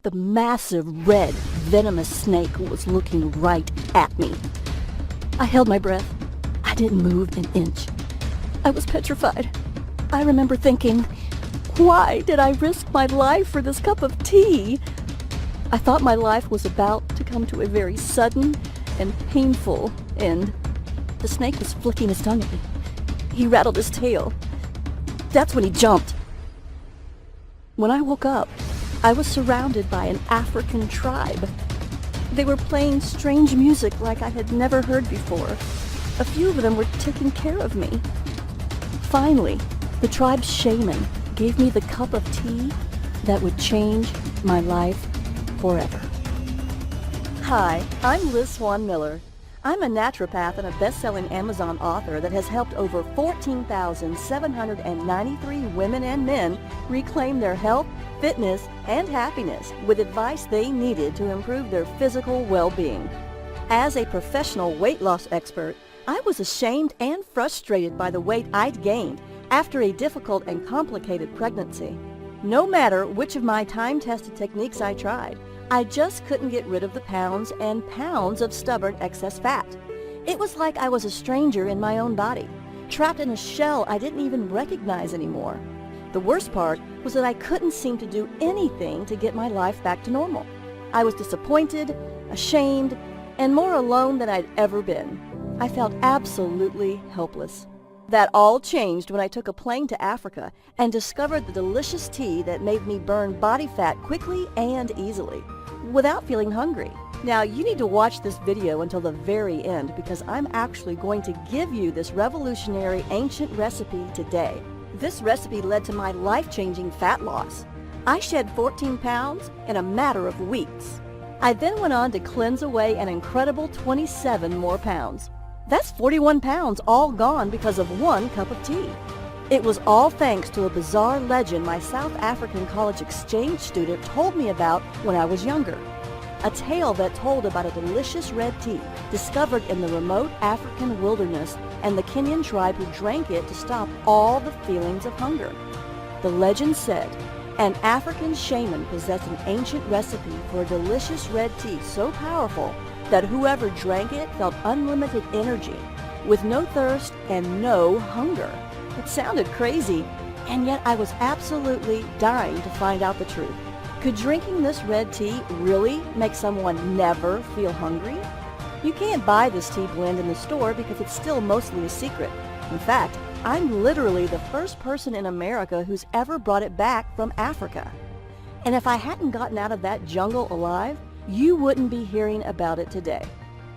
The massive, red, venomous snake was looking right at me. I held my breath. I didn't move an inch. I was petrified. I remember thinking, why did I risk my life for this cup of tea? I thought my life was about to come to a very sudden and painful end. The snake was flicking his tongue at me. He rattled his tail. That's when he jumped. When I woke up, I was surrounded by an African tribe. They were playing strange music like I had never heard before. A few of them were taking care of me. Finally, the tribe's shaman gave me the cup of tea that would change my life forever. Hi, I'm Liz Swan Miller. I'm a naturopath and a best-selling Amazon author that has helped over 14,793 women and men reclaim their health, fitness, and happiness with advice they needed to improve their physical well-being. As a professional weight loss expert, I was ashamed and frustrated by the weight I'd gained after a difficult and complicated pregnancy. No matter which of my time-tested techniques I tried, I just couldn't get rid of the pounds and pounds of stubborn excess fat. It was like I was a stranger in my own body, trapped in a shell I didn't even recognize anymore. The worst part was that I couldn't seem to do anything to get my life back to normal. I was disappointed, ashamed, and more alone than I'd ever been. I felt absolutely helpless. That all changed when I took a plane to Africa and discovered the delicious tea that made me burn body fat quickly and easily, without feeling hungry. Now, you need to watch this video until the very end because I'm actually going to give you this revolutionary ancient recipe today. This recipe led to my life-changing fat loss. I shed 14 pounds in a matter of weeks. I then went on to cleanse away an incredible 27 more pounds. That's 41 pounds all gone because of one cup of tea. It was all thanks to a bizarre legend my South African college exchange student told me about when I was younger. A tale that told about a delicious red tea discovered in the remote African wilderness and the Kenyan tribe who drank it to stop all the feelings of hunger. The legend said an African shaman possessed an ancient recipe for a delicious red tea so powerful that whoever drank it felt unlimited energy, with no thirst and no hunger. It sounded crazy, and yet I was absolutely dying to find out the truth. Could drinking this red tea really make someone never feel hungry? You can't buy this tea blend in the store because it's still mostly a secret. In fact, I'm literally the first person in America who's ever brought it back from Africa. And if I hadn't gotten out of that jungle alive, you wouldn't be hearing about it today.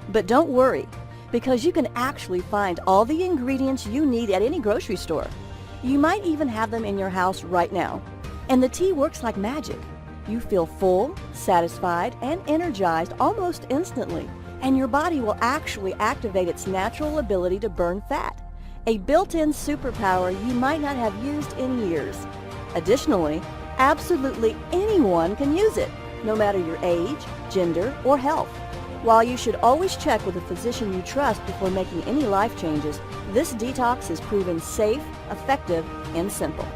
But don't worry, because you can actually find all the ingredients you need at any grocery store. You might even have them in your house right now. And the tea works like magic. You feel full, satisfied, and energized almost instantly, and your body will actually activate its natural ability to burn fat, a built-in superpower you might not have used in years. Additionally, absolutely anyone can use it, no matter your age, gender, or health. While you should always check with a physician you trust before making any life changes, this detox is proven safe, effective, and simple.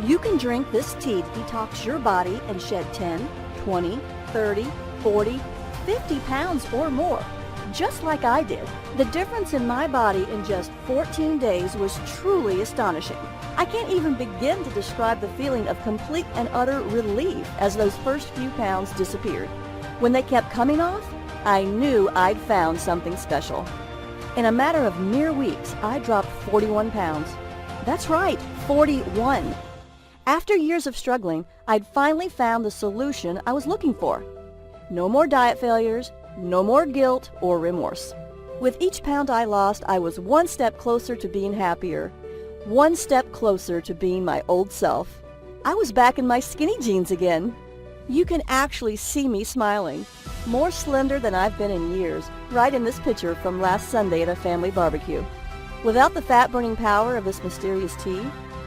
You can drink this tea to detox your body and shed 10, 20, 30, 40, 50 pounds or more, just like I did. The difference in my body in just 14 days was truly astonishing. I can't even begin to describe the feeling of complete and utter relief as those first few pounds disappeared. When they kept coming off, I knew I'd found something special. In a matter of mere weeks, I dropped 41 pounds. That's right, 41. After years of struggling, I'd finally found the solution I was looking for. No more diet failures, no more guilt or remorse. With each pound I lost, I was one step closer to being happier, one step closer to being my old self. I was back in my skinny jeans again. You can actually see me smiling, more slender than I've been in years, right in this picture from last Sunday at a family barbecue. Without the fat-burning power of this mysterious tea,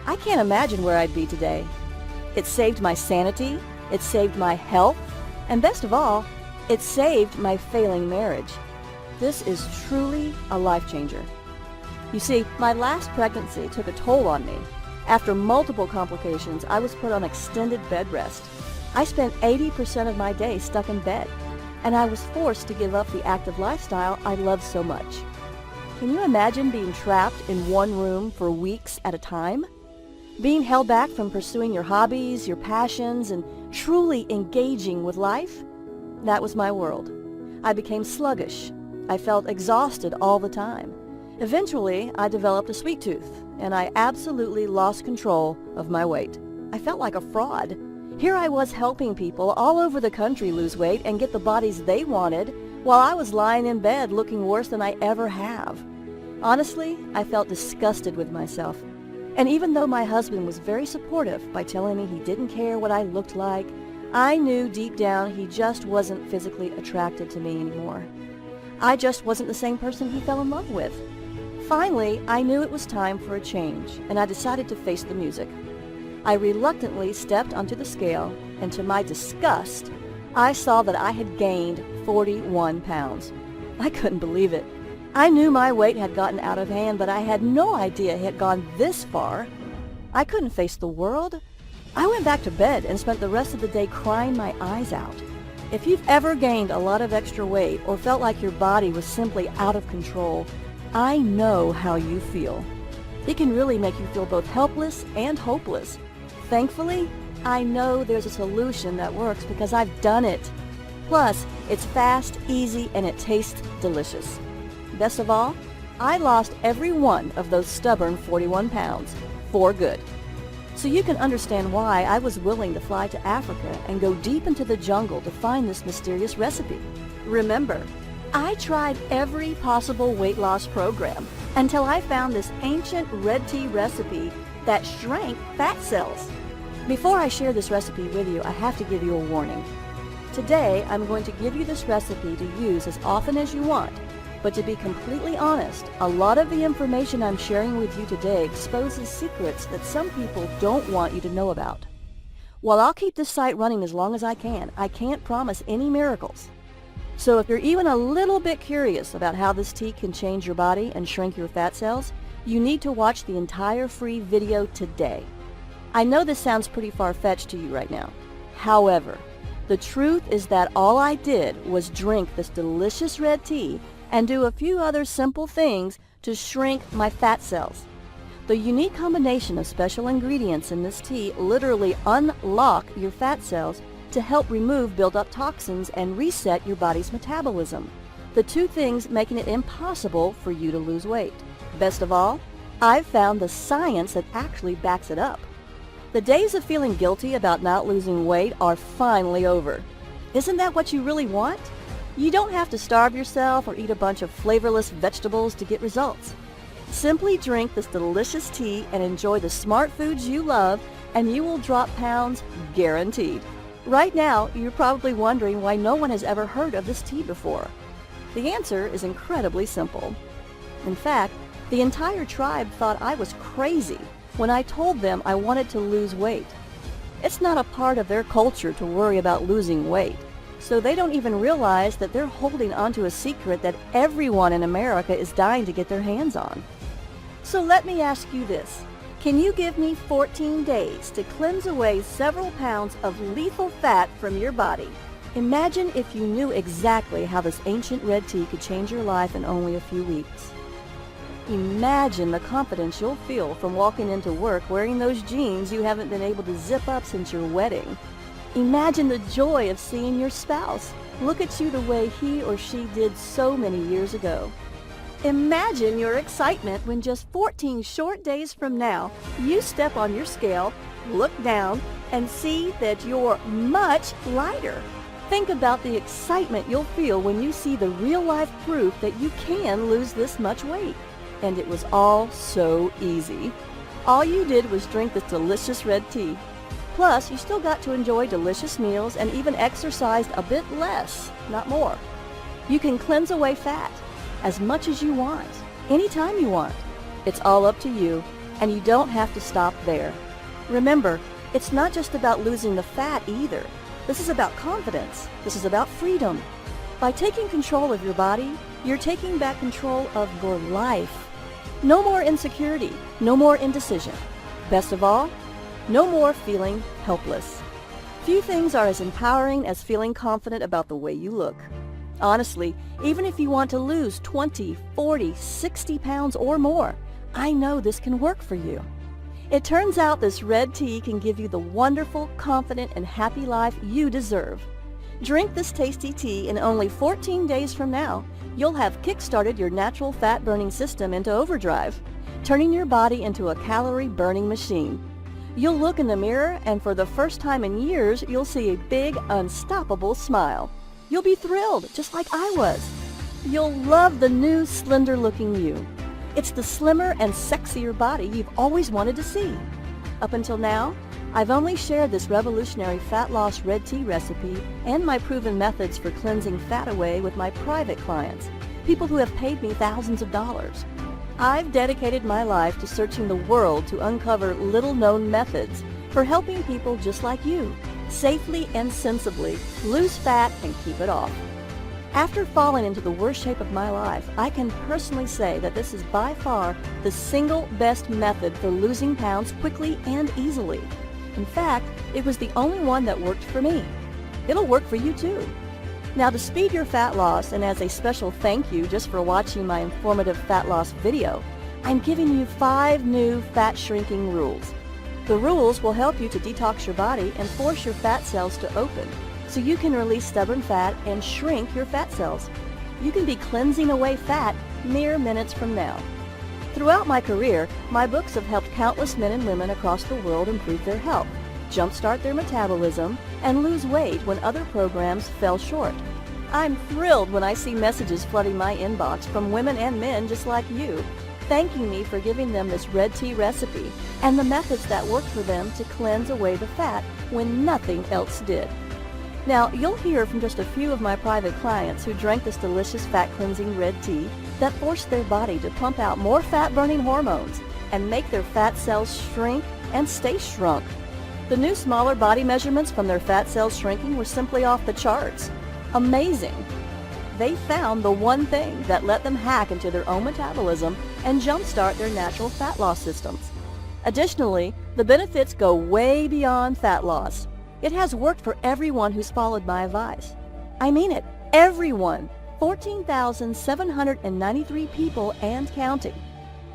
I can't imagine where I'd be today. It saved my sanity, it saved my health, and best of all, it saved my failing marriage. This is truly a life changer. You see, my last pregnancy took a toll on me. After multiple complications, I was put on extended bed rest. I spent 80% of my day stuck in bed, and I was forced to give up the active lifestyle I loved so much. Can you imagine being trapped in one room for weeks at a time? Being held back from pursuing your hobbies, your passions, and truly engaging with life? That was my world. I became sluggish. I felt exhausted all the time. Eventually, I developed a sweet tooth, and I absolutely lost control of my weight. I felt like a fraud. Here I was helping people all over the country lose weight and get the bodies they wanted, while I was lying in bed looking worse than I ever have. Honestly, I felt disgusted with myself. And even though my husband was very supportive by telling me he didn't care what I looked like, I knew deep down he just wasn't physically attracted to me anymore. I just wasn't the same person he fell in love with. Finally, I knew it was time for a change, and I decided to face the music. I reluctantly stepped onto the scale, and to my disgust, I saw that I had gained 41 pounds. I couldn't believe it. I knew my weight had gotten out of hand, but I had no idea it had gone this far. I couldn't face the world. I went back to bed and spent the rest of the day crying my eyes out. If you've ever gained a lot of extra weight or felt like your body was simply out of control, I know how you feel. It can really make you feel both helpless and hopeless. Thankfully, I know there's a solution that works because I've done it. Plus, it's fast, easy, and it tastes delicious. Best of all, I lost every one of those stubborn 41 pounds for good. So you can understand why I was willing to fly to Africa and go deep into the jungle to find this mysterious recipe. Remember, I tried every possible weight loss program until I found this ancient red tea recipe that shrank fat cells. Before I share this recipe with you, I have to give you a warning. Today, I'm going to give you this recipe to use as often as you want, but to be completely honest, a lot of the information I'm sharing with you today exposes secrets that some people don't want you to know about. While I'll keep this site running as long as I can't promise any miracles. So if you're even a little bit curious about how this tea can change your body and shrink your fat cells, you need to watch the entire free video today. I know this sounds pretty far-fetched to you right now. However, the truth is that all I did was drink this delicious red tea and do a few other simple things to shrink my fat cells. The unique combination of special ingredients in this tea literally unlock your fat cells to help remove built-up toxins and reset your body's metabolism. The two things making it impossible for you to lose weight. Best of all, I've found the science that actually backs it up. The days of feeling guilty about not losing weight are finally over. Isn't that what you really want? You don't have to starve yourself or eat a bunch of flavorless vegetables to get results. Simply drink this delicious tea and enjoy the smart foods you love, and you will drop pounds guaranteed. Right now, you're probably wondering why no one has ever heard of this tea before. The answer is incredibly simple. In fact, the entire tribe thought I was crazy when I told them I wanted to lose weight. It's not a part of their culture to worry about losing weight, so they don't even realize that they're holding onto a secret that everyone in America is dying to get their hands on. So let me ask you this. Can you give me 14 days to cleanse away several pounds of lethal fat from your body? Imagine if you knew exactly how this ancient red tea could change your life in only a few weeks. Imagine the confidence you'll feel from walking into work wearing those jeans you haven't been able to zip up since your wedding. Imagine the joy of seeing your spouse look at you the way he or she did so many years ago. Imagine your excitement when just 14 short days from now, you step on your scale, look down, and see that you're much lighter. Think about the excitement you'll feel when you see the real-life proof that you can lose this much weight. And it was all so easy. All you did was drink this delicious red tea. Plus, you still got to enjoy delicious meals and even exercised a bit less, not more. You can cleanse away fat as much as you want, anytime you want. It's all up to you, and you don't have to stop there. Remember, it's not just about losing the fat either. This is about confidence. This is about freedom. By taking control of your body, you're taking back control of your life. No more insecurity, no more indecision. Best of all, no more feeling helpless. Few things are as empowering as feeling confident about the way you look. Honestly, even if you want to lose 20, 40, 60 pounds or more, I know this can work for you. It turns out this red tea can give you the wonderful, confident, and happy life you deserve. Drink this tasty tea and only 14 days from now, you'll have kick-started your natural fat-burning system into overdrive, turning your body into a calorie-burning machine. You'll look in the mirror and for the first time in years, you'll see a big, unstoppable smile. You'll be thrilled, just like I was. You'll love the new, slender-looking you. It's the slimmer and sexier body you've always wanted to see. Up until now, I've only shared this revolutionary fat loss red tea recipe and my proven methods for cleansing fat away with my private clients, people who have paid me thousands of dollars. I've dedicated my life to searching the world to uncover little-known methods for helping people just like you safely and sensibly lose fat and keep it off. After falling into the worst shape of my life, I can personally say that this is by far the single best method for losing pounds quickly and easily. In fact, it was the only one that worked for me. It'll work for you too. Now, to speed your fat loss, and as a special thank you just for watching my informative fat loss video, I'm giving you 5 new fat shrinking rules. The rules will help you to detox your body and force your fat cells to open, so you can release stubborn fat and shrink your fat cells. You can be cleansing away fat mere minutes from now. Throughout my career, my books have helped countless men and women across the world improve their health, jumpstart their metabolism, and lose weight when other programs fell short. I'm thrilled when I see messages flooding my inbox from women and men just like you, thanking me for giving them this red tea recipe and the methods that worked for them to cleanse away the fat when nothing else did. Now, you'll hear from just a few of my private clients who drank this delicious fat-cleansing red tea that forced their body to pump out more fat-burning hormones and make their fat cells shrink and stay shrunk. The new smaller body measurements from their fat cells shrinking were simply off the charts. Amazing! They found the one thing that let them hack into their own metabolism and jumpstart their natural fat loss systems. Additionally, the benefits go way beyond fat loss. It has worked for everyone who's followed my advice. I mean it, everyone. 14,793 people and counting.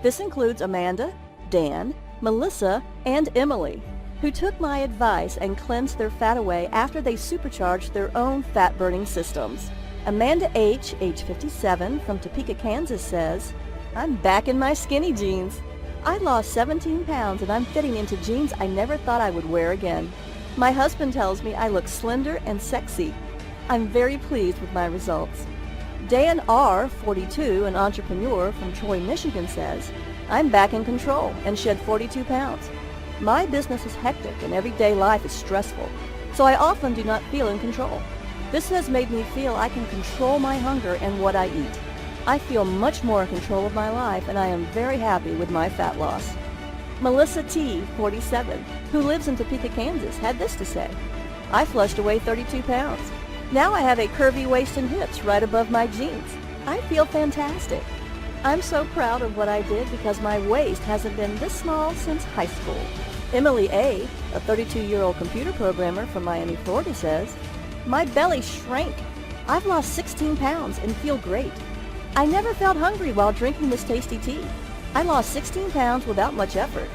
This includes Amanda, Dan, Melissa, and Emily, who took my advice and cleansed their fat away after they supercharged their own fat-burning systems. Amanda H., age 57, from Topeka, Kansas says, "I'm back in my skinny jeans. I lost 17 pounds and I'm fitting into jeans I never thought I would wear again. My husband tells me I look slender and sexy. I'm very pleased with my results." Dan R., 42, an entrepreneur from Troy, Michigan says, "I'm back in control and shed 42 pounds. My business is hectic and everyday life is stressful, so I often do not feel in control. This has made me feel I can control my hunger and what I eat. I feel much more in control of my life and I am very happy with my fat loss." Melissa T., 47, who lives in Topeka, Kansas, had this to say, "I flushed away 32 pounds. Now I have a curvy waist and hips right above my jeans. I feel fantastic. I'm so proud of what I did because my waist hasn't been this small since high school." Emily A., a 32-year-old computer programmer from Miami, Florida, says, "My belly shrank. I've lost 16 pounds and feel great. I never felt hungry while drinking this tasty tea. I lost 16 pounds without much effort.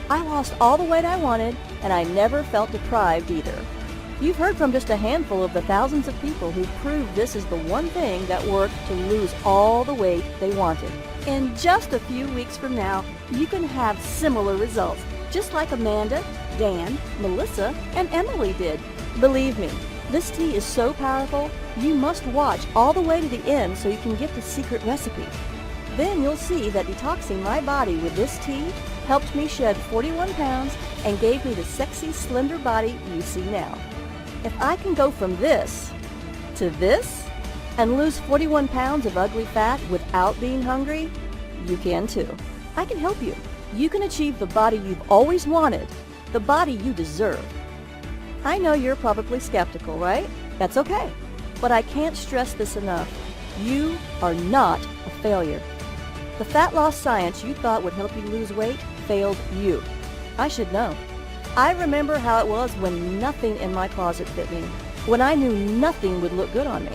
I lost all the weight I wanted, and I never felt deprived either." You've heard from just a handful of the thousands of people who proved this is the one thing that worked to lose all the weight they wanted. In just a few weeks from now, you can have similar results, just like Amanda, Dan, Melissa, and Emily did. Believe me, this tea is so powerful, you must watch all the way to the end so you can get the secret recipe. Then you'll see that detoxing my body with this tea helped me shed 41 pounds and gave me the sexy, slender body you see now. If I can go from this to this and lose 41 pounds of ugly fat without being hungry, you can too. I can help you. You can achieve the body you've always wanted, the body you deserve. I know you're probably skeptical, right? That's okay. But I can't stress this enough. You are not a failure. The fat loss science you thought would help you lose weight failed you. I should know. I remember how it was when nothing in my closet fit me, when I knew nothing would look good on me.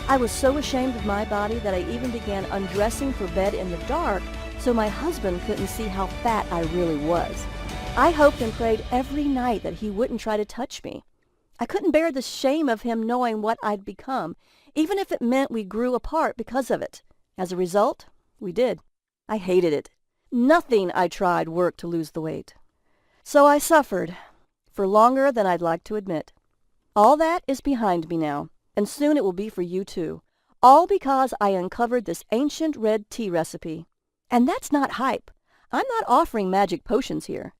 I was so ashamed of my body that I even began undressing for bed in the dark so my husband couldn't see how fat I really was. I hoped and prayed every night that he wouldn't try to touch me. I couldn't bear the shame of him knowing what I'd become, even if it meant we grew apart because of it. As a result, we did. I hated it. Nothing I tried worked to lose the weight. So I suffered, for longer than I'd like to admit. All that is behind me now, and soon it will be for you too. All because I uncovered this ancient red tea recipe. And that's not hype. I'm not offering magic potions here.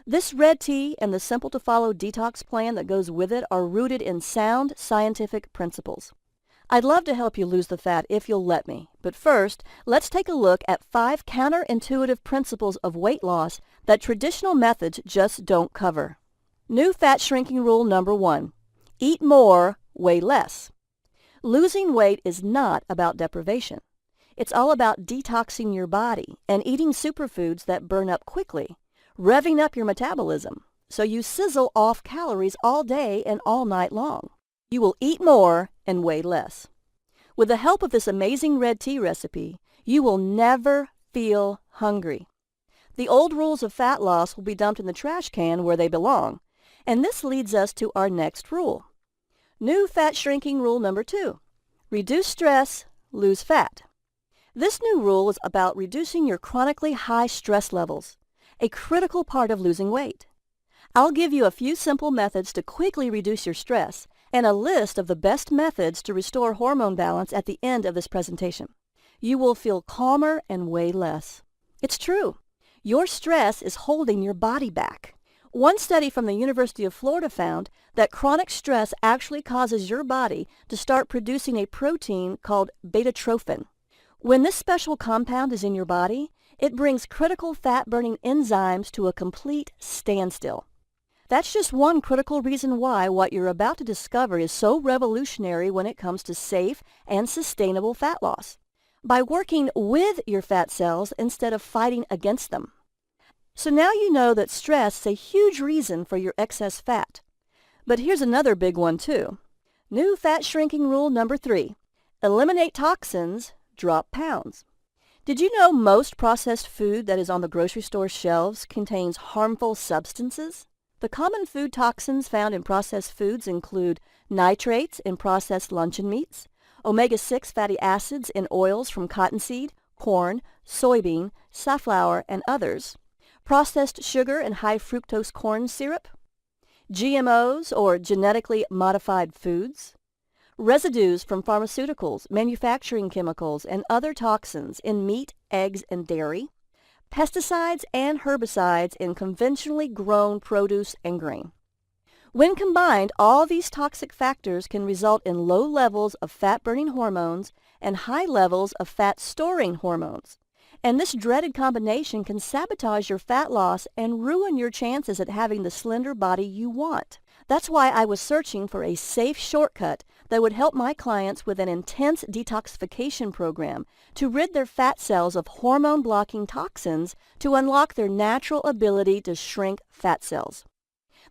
This red tea and the simple-to-follow detox plan that goes with it are rooted in sound scientific principles. I'd love to help you lose the fat if you'll let me, but first, let's take a look at 5 counterintuitive principles of weight loss that traditional methods just don't cover. New fat shrinking rule number 1. Eat more, weigh less. Losing weight is not about deprivation. It's all about detoxing your body and eating superfoods that burn up quickly, revving up your metabolism, so you sizzle off calories all day and all night long. You will eat more and weigh less. With the help of this amazing red tea recipe, you will never feel hungry. The old rules of fat loss will be dumped in the trash can where they belong. And this leads us to our next rule. New fat shrinking rule number 2. Reduce stress, lose fat. This new rule is about reducing your chronically high stress levels, a critical part of losing weight. I'll give you a few simple methods to quickly reduce your stress and a list of the best methods to restore hormone balance at the end of this presentation. You will feel calmer and weigh less. It's true. Your stress is holding your body back. One study from the University of Florida found that chronic stress actually causes your body to start producing a protein called beta-trophin. When this special compound is in your body, it brings critical fat-burning enzymes to a complete standstill. That's just one critical reason why what you're about to discover is so revolutionary when it comes to safe and sustainable fat loss, by working with your fat cells instead of fighting against them. So now you know that stress is a huge reason for your excess fat. But here's another big one too. New fat shrinking rule number 3. Eliminate toxins, drop pounds. Did you know most processed food that is on the grocery store shelves contains harmful substances? The common food toxins found in processed foods include nitrates in processed luncheon meats, omega-6 fatty acids in oils from cottonseed, corn, soybean, safflower, and others, processed sugar and high fructose corn syrup, GMOs or genetically modified foods, residues from pharmaceuticals, manufacturing chemicals, and other toxins in meat, eggs, and dairy, pesticides and herbicides in conventionally grown produce and grain. When combined, all these toxic factors can result in low levels of fat-burning hormones and high levels of fat-storing hormones. And this dreaded combination can sabotage your fat loss and ruin your chances at having the slender body you want. That's why I was searching for a safe shortcut that would help my clients with an intense detoxification program to rid their fat cells of hormone-blocking toxins to unlock their natural ability to shrink fat cells.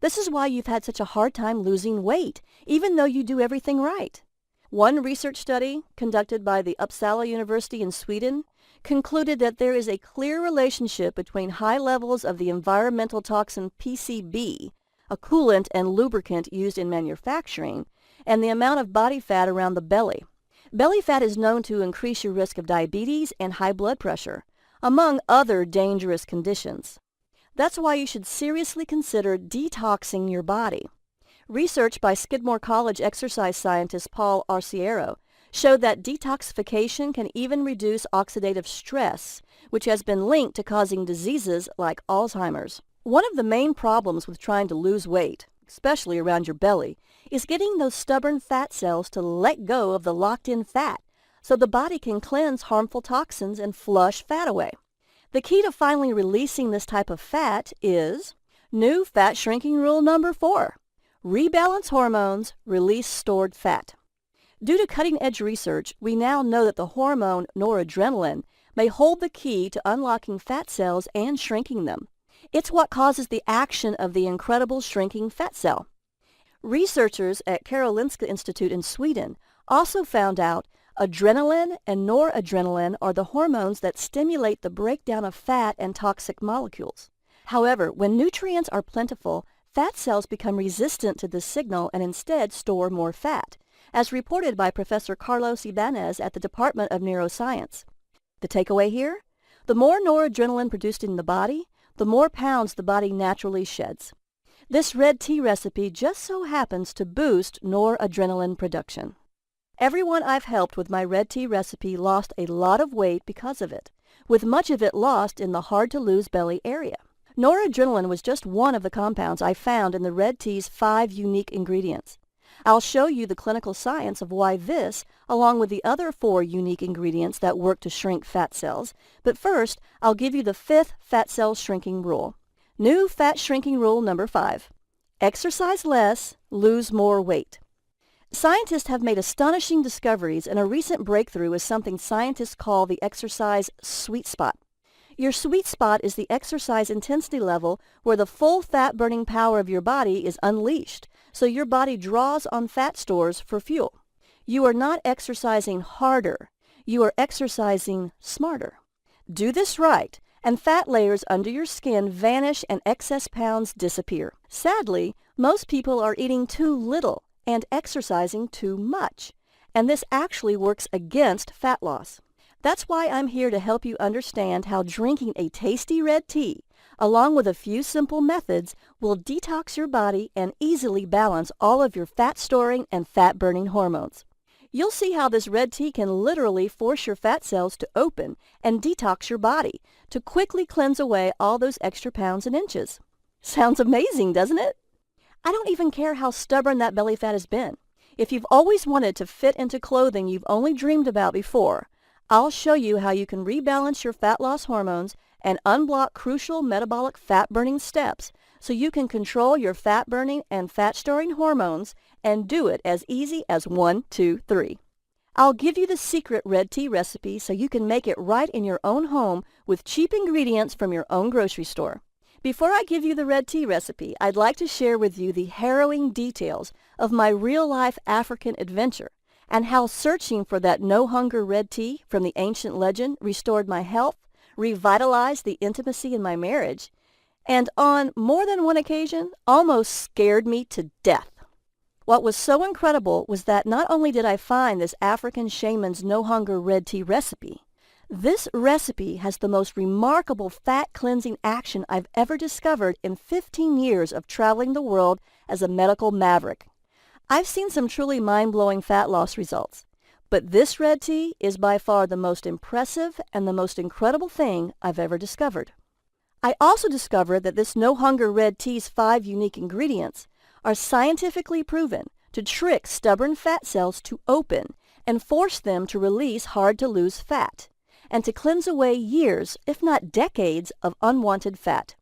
This is why you've had such a hard time losing weight, even though you do everything right. One research study conducted by the Uppsala University in Sweden concluded that there is a clear relationship between high levels of the environmental toxin PCB, a coolant and lubricant used in manufacturing, and the amount of body fat around the belly. Belly fat is known to increase your risk of diabetes and high blood pressure, among other dangerous conditions. That's why you should seriously consider detoxing your body. Research by Skidmore College exercise scientist Paul Arciero showed that detoxification can even reduce oxidative stress, which has been linked to causing diseases like Alzheimer's. One of the main problems with trying to lose weight, especially around your belly, is getting those stubborn fat cells to let go of the locked-in fat so the body can cleanse harmful toxins and flush fat away. The key to finally releasing this type of fat is new fat shrinking rule number 4. Rebalance hormones, release stored fat. Due to cutting-edge research, we now know that the hormone noradrenaline may hold the key to unlocking fat cells and shrinking them. It's what causes the action of the incredible shrinking fat cell. Researchers at Karolinska Institute in Sweden also found out adrenaline and noradrenaline are the hormones that stimulate the breakdown of fat and toxic molecules. However, when nutrients are plentiful, fat cells become resistant to this signal and instead store more fat, as reported by Professor Carlos Ibanez at the Department of Neuroscience. The takeaway here? The more noradrenaline produced in the body, the more pounds the body naturally sheds. This red tea recipe just so happens to boost noradrenaline production. Everyone I've helped with my red tea recipe lost a lot of weight because of it, with much of it lost in the hard-to-lose belly area. Noradrenaline was just one of the compounds I found in the red tea's 5 unique ingredients. I'll show you the clinical science of why this, along with the other 4 unique ingredients that work to shrink fat cells, but first, I'll give you the 5th fat cell shrinking rule. New fat shrinking rule number 5. Exercise less, lose more weight. Scientists have made astonishing discoveries, and a recent breakthrough is something scientists call the exercise sweet spot. Your sweet spot is the exercise intensity level where the full fat-burning power of your body is unleashed, so your body draws on fat stores for fuel. You are not exercising harder. You are exercising smarter. Do this right, and fat layers under your skin vanish and excess pounds disappear. Sadly, most people are eating too little and exercising too much, and this actually works against fat loss. That's why I'm here to help you understand how drinking a tasty red tea, along with a few simple methods, will detox your body and easily balance all of your fat-storing and fat-burning hormones. You'll see how this red tea can literally force your fat cells to open and detox your body to quickly cleanse away all those extra pounds and inches. Sounds amazing, doesn't it? I don't even care how stubborn that belly fat has been. If you've always wanted to fit into clothing you've only dreamed about before, I'll show you how you can rebalance your fat loss hormones and unblock crucial metabolic fat-burning steps so you can control your fat-burning and fat-storing hormones and do it as easy as 1, 2, 3. I'll give you the secret red tea recipe so you can make it right in your own home with cheap ingredients from your own grocery store. Before I give you the red tea recipe, I'd like to share with you the harrowing details of my real-life African adventure and how searching for that no-hunger red tea from the ancient legend restored my health, revitalized the intimacy in my marriage, and on more than one occasion, almost scared me to death. What was so incredible was that not only did I find this African shaman's no-hunger red tea recipe, this recipe has the most remarkable fat-cleansing action I've ever discovered in 15 years of traveling the world as a medical maverick. I've seen some truly mind-blowing fat loss results, but this red tea is by far the most impressive and the most incredible thing I've ever discovered. I also discovered that this no-hunger red tea's 5 unique ingredients are scientifically proven to trick stubborn fat cells to open and force them to release hard-to-lose fat, and to cleanse away years, if not decades, of unwanted fat.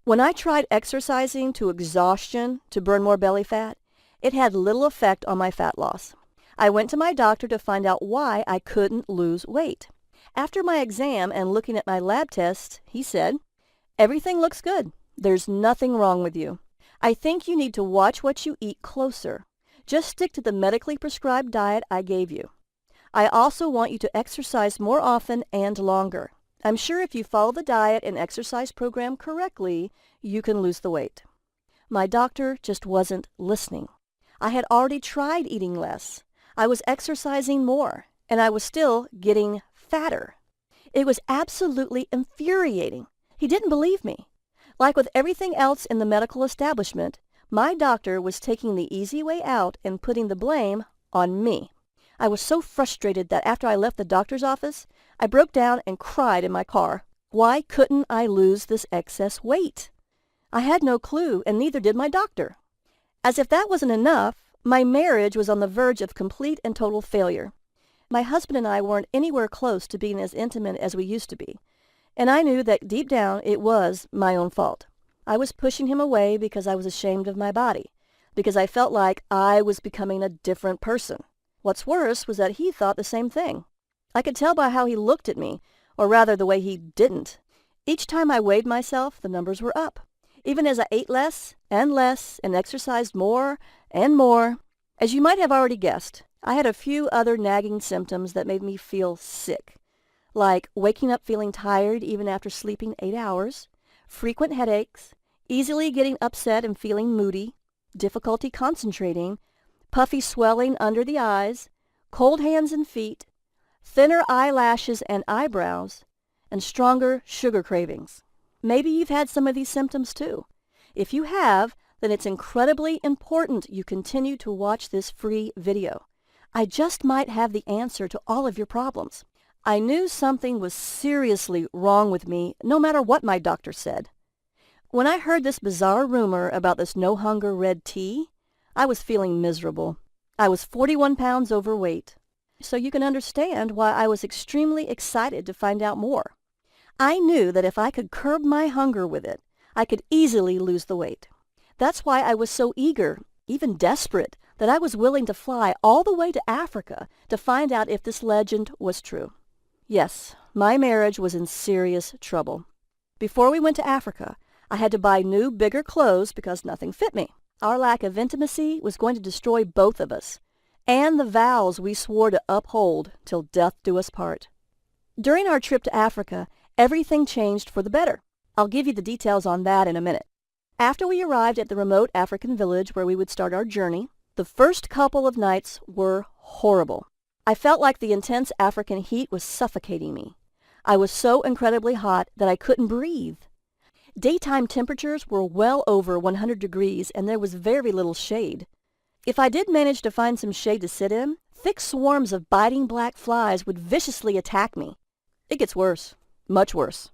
When I tried exercising to exhaustion to burn more belly fat, it had little effect on my fat loss. I went to my doctor to find out why I couldn't lose weight. After my exam and looking at my lab tests, he said, "Everything looks good. There's nothing wrong with you. I think you need to watch what you eat closer. Just stick to the medically prescribed diet I gave you. I also want you to exercise more often and longer. I'm sure if you follow the diet and exercise program correctly, you can lose the weight." My doctor just wasn't listening. I had already tried eating less. I was exercising more, and I was still getting fatter. It was absolutely infuriating. He didn't believe me. Like with everything else in the medical establishment, my doctor was taking the easy way out and putting the blame on me. I was so frustrated that after I left the doctor's office, I broke down and cried in my car. Why couldn't I lose this excess weight? I had no clue, and neither did my doctor. As if that wasn't enough, my marriage was on the verge of complete and total failure. My husband and I weren't anywhere close to being as intimate as we used to be, and I knew that deep down it was my own fault. I was pushing him away because I was ashamed of my body, because I felt like I was becoming a different person. What's worse was that he thought the same thing. I could tell by how he looked at me, or rather the way he didn't. Each time I weighed myself, the numbers were up. Even as I ate less and less and exercised more and more. As you might have already guessed, I had a few other nagging symptoms that made me feel sick, like waking up feeling tired even after sleeping 8 hours, frequent headaches, easily getting upset and feeling moody, difficulty concentrating, puffy swelling under the eyes, cold hands and feet, thinner eyelashes and eyebrows, and stronger sugar cravings. Maybe you've had some of these symptoms too. If you have, then it's incredibly important you continue to watch this free video. I just might have the answer to all of your problems. I knew something was seriously wrong with me, no matter what my doctor said. When I heard this bizarre rumor about this no-hunger red tea, I was feeling miserable. I was 41 pounds overweight. So you can understand why I was extremely excited to find out more. I knew that if I could curb my hunger with it, I could easily lose the weight. That's why I was so eager, even desperate, that I was willing to fly all the way to Africa to find out if this legend was true. Yes, my marriage was in serious trouble. Before we went to Africa, I had to buy new, bigger clothes because nothing fit me. Our lack of intimacy was going to destroy both of us, and the vows we swore to uphold till death do us part. During our trip to Africa, everything changed for the better. I'll give you the details on that in a minute. After we arrived at the remote African village where we would start our journey, the first couple of nights were horrible. I felt like the intense African heat was suffocating me. I was so incredibly hot that I couldn't breathe. Daytime temperatures were well over 100 degrees and there was very little shade. If I did manage to find some shade to sit in, thick swarms of biting black flies would viciously attack me. It gets worse, much worse.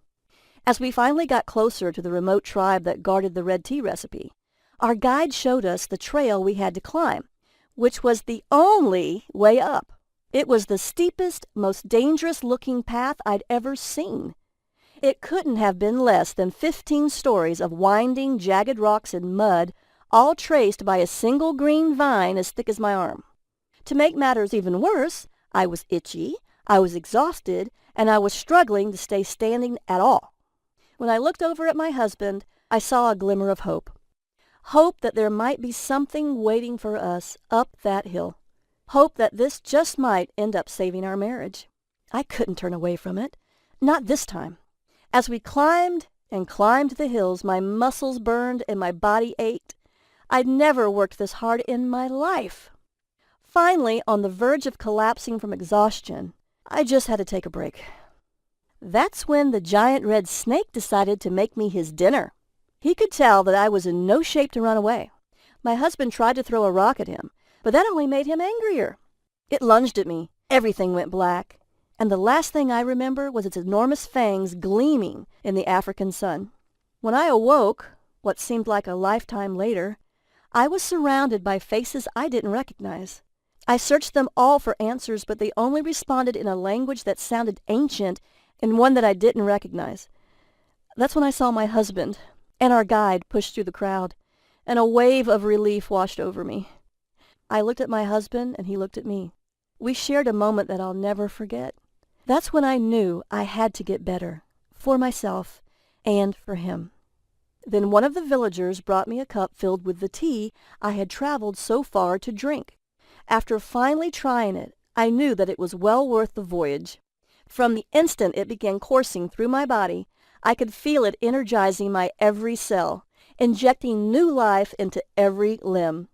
As we finally got closer to the remote tribe that guarded the red tea recipe, our guide showed us the trail we had to climb, which was the only way up. It was the steepest, most dangerous-looking path I'd ever seen. It couldn't have been less than 15 stories of winding, jagged rocks and mud, all traced by a single green vine as thick as my arm. To make matters even worse, I was itchy, I was exhausted, and I was struggling to stay standing at all. When I looked over at my husband, I saw a glimmer of hope. Hope that there might be something waiting for us up that hill. Hope that this just might end up saving our marriage. I couldn't turn away from it. Not this time. As we climbed and climbed the hills, my muscles burned and my body ached. I'd never worked this hard in my life. Finally, on the verge of collapsing from exhaustion, I just had to take a break. That's when the giant red snake decided to make me his dinner. He could tell that I was in no shape to run away. My husband tried to throw a rock at him, but that only made him angrier. It lunged at me. Everything went black. And the last thing I remember was its enormous fangs gleaming in the African sun. When I awoke, what seemed like a lifetime later, I was surrounded by faces I didn't recognize. I searched them all for answers, but they only responded in a language that sounded ancient and one that I didn't recognize. That's when I saw my husband and our guide push through the crowd, and a wave of relief washed over me. I looked at my husband, and he looked at me. We shared a moment that I'll never forget. That's when I knew I had to get better, for myself and for him. Then one of the villagers brought me a cup filled with the tea I had traveled so far to drink. After finally trying it, I knew that it was well worth the voyage. From the instant it began coursing through my body, I could feel it energizing my every cell, injecting new life into every limb.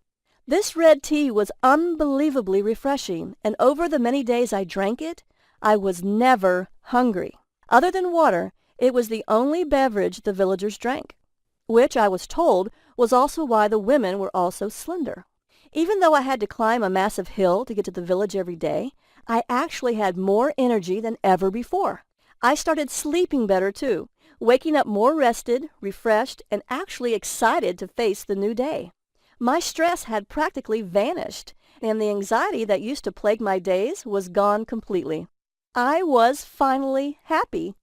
This red tea was unbelievably refreshing, and over the many days I drank it, I was never hungry. Other than water, it was the only beverage the villagers drank, which I was told was also why the women were all so slender. Even though I had to climb a massive hill to get to the village every day, I actually had more energy than ever before. I started sleeping better too, waking up more rested, refreshed, and actually excited to face the new day. My stress had practically vanished, and the anxiety that used to plague my days was gone completely. I was finally happy.